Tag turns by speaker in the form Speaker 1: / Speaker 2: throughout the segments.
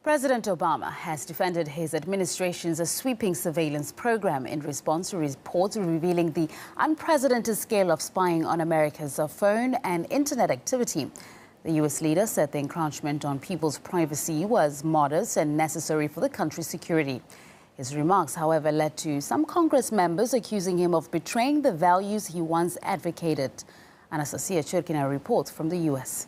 Speaker 1: President Obama has defended his administration's sweeping surveillance program in response to reports revealing the unprecedented scale of spying on America's phone and internet activity. The U.S. leader said the encroachment on people's privacy was modest and necessary for the country's security. His remarks, however, led to some Congress members accusing him of betraying the values he once advocated. Anastasia Churkina reports from the U.S.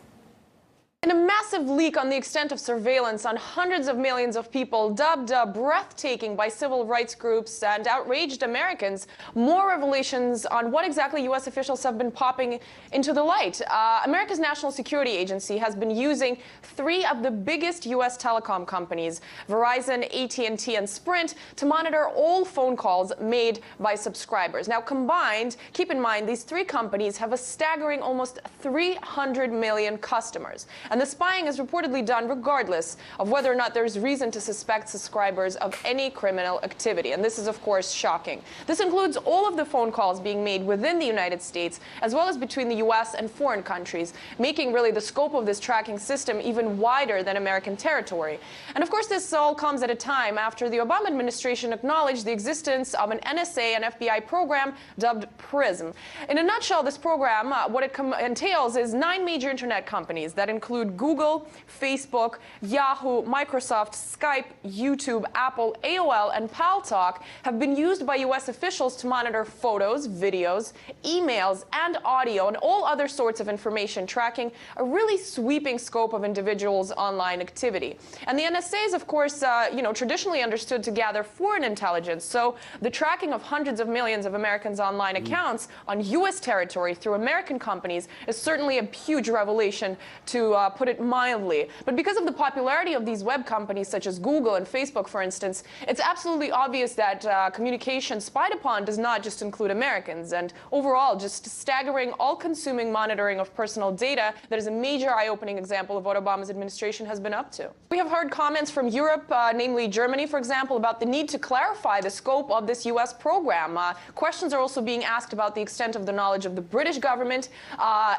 Speaker 2: In a massive leak on the extent of surveillance on hundreds of millions of people, dubbed breathtaking by civil rights groups and outraged Americans, more revelations on what exactly U.S. officials have been popping into the light. America's National Security Agency has been using three of the biggest U.S. telecom companies, Verizon, AT&T, and Sprint, to monitor all phone calls made by subscribers. Now, combined, keep in mind, these three companies have a staggering almost 300 million customers. And the spying is reportedly done regardless of whether or not there's reason to suspect subscribers of any criminal activity. And this is, of course, shocking. This includes all of the phone calls being made within the United States, as well as between the U.S. and foreign countries, making really the scope of this tracking system even wider than American territory. And of course, this all comes at a time after the Obama administration acknowledged the existence of an NSA and FBI program dubbed PRISM. In a nutshell, this program, what it entails is 9 major internet companies that include Google, Facebook, Yahoo, Microsoft, Skype, YouTube, Apple, AOL, and Paltalk have been used by U.S. officials to monitor photos, videos, emails, and audio, and all other sorts of information, tracking a really sweeping scope of individuals' online activity. And the NSA is, of course, traditionally understood to gather foreign intelligence. So the tracking of hundreds of millions of Americans' online accounts on U.S. territory through American companies is certainly a huge revelation, to put it mildly. But because of the popularity of these web companies such as Google and Facebook, for instance, it's absolutely obvious that communication spied upon does not just include Americans, and overall just staggering, all-consuming monitoring of personal data that is a major eye-opening example of what Obama's administration has been up to. We have heard comments from Europe, namely Germany, for example, about the need to clarify the scope of this U.S. program. Questions are also being asked about the extent of the knowledge of the British government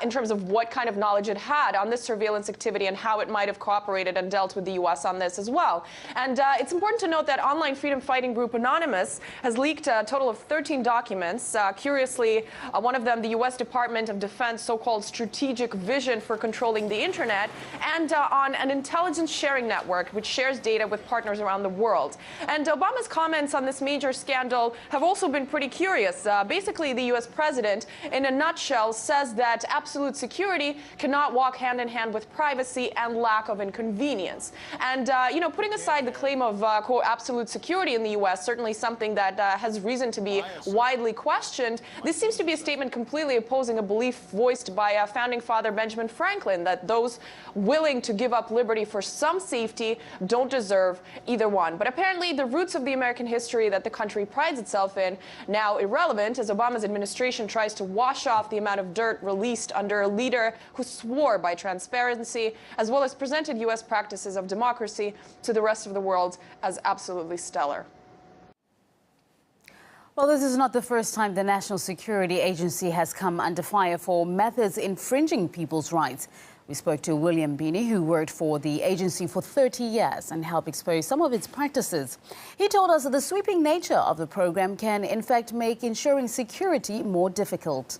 Speaker 2: in terms of what kind of knowledge it had on this surveillance activity and how it might have cooperated and dealt with the U.S. on this as well. And it's important to note that online freedom fighting group Anonymous has leaked a total of 13 documents. Curiously, one of them, the U.S. Department of Defense so-called strategic vision for controlling the internet, and on an intelligence sharing network which shares data with partners around the world. And Obama's comments on this major scandal have also been pretty curious. Basically, the U.S. president, in a nutshell, says that absolute security cannot walk hand in hand with privacy and lack of inconvenience. And, putting aside the claim of, quote, absolute security in the U.S., certainly something that has reason to be widely questioned, this seems to be a statement completely opposing a belief voiced by founding father Benjamin Franklin, that those willing to give up liberty for some safety don't deserve either one. But apparently the roots of the American history that the country prides itself in now irrelevant, as Obama's administration tries to wash off the amount of dirt released under a leader who swore by transparency, as well as presented U.S. practices of democracy to the rest of the world as absolutely stellar.
Speaker 1: Well, this is not the first time the National Security Agency has come under fire for methods infringing people's rights. We spoke to William Beanie, who worked for the agency for 30 years and helped expose some of its practices. He told us that the sweeping nature of the program can, in fact, make ensuring security more difficult.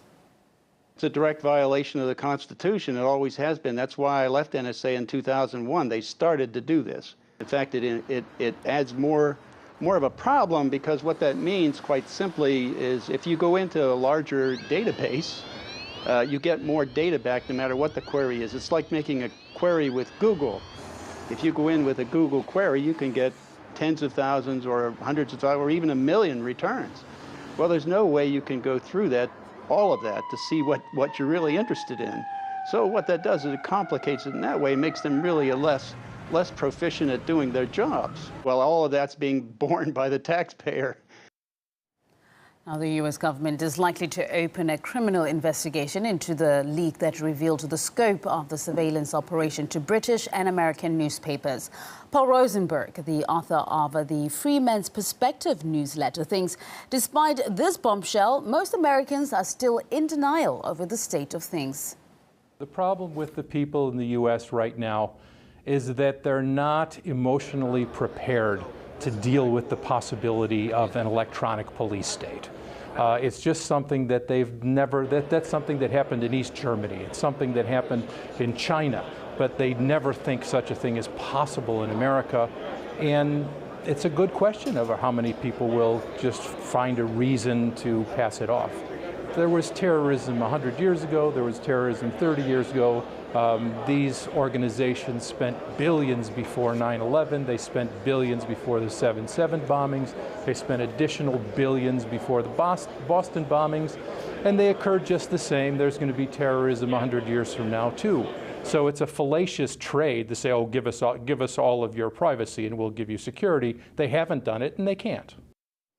Speaker 3: It's a direct violation of the Constitution. It always has been. That's why I left NSA in 2001. They started to do this. In fact, it adds more of a problem, because what that means, quite simply, is if you go into a larger database, you get more data back no matter what the query is. It's like making a query with Google. If you go in with a Google query, you can get tens of thousands or hundreds of thousands or even 1 million returns. Well, there's no way you can go through that, all of that, to see what you're really interested in. So what that does is it complicates it in that way, makes them really less proficient at doing their jobs. Well, all of that's being borne by the taxpayer.
Speaker 1: Now, the U.S. government is likely to open a criminal investigation into the leak that revealed the scope of the surveillance operation to British and American newspapers. Paul Rosenberg, the author of the Free Men's Perspective newsletter, thinks despite this bombshell, most Americans are still in denial over the state of things.
Speaker 4: The problem with the people in the U.S. right now is that they're not emotionally prepared to deal with the possibility of an electronic police state. It's just something that they've never, that's something that happened in East Germany. It's something that happened in China, but they never think such a thing is possible in America. And it's a good question of how many people will just find a reason to pass it off. There was terrorism 100 years ago, there was terrorism 30 years ago. These organizations spent billions before 9/11, they spent billions before the 7/7 bombings, they spent additional billions before the Boston bombings, and they occurred just the same. There's going to be terrorism 100 years from now too. So it's a fallacious trade to say, oh, give us all of your privacy and we'll give you security. They haven't done it and they can't.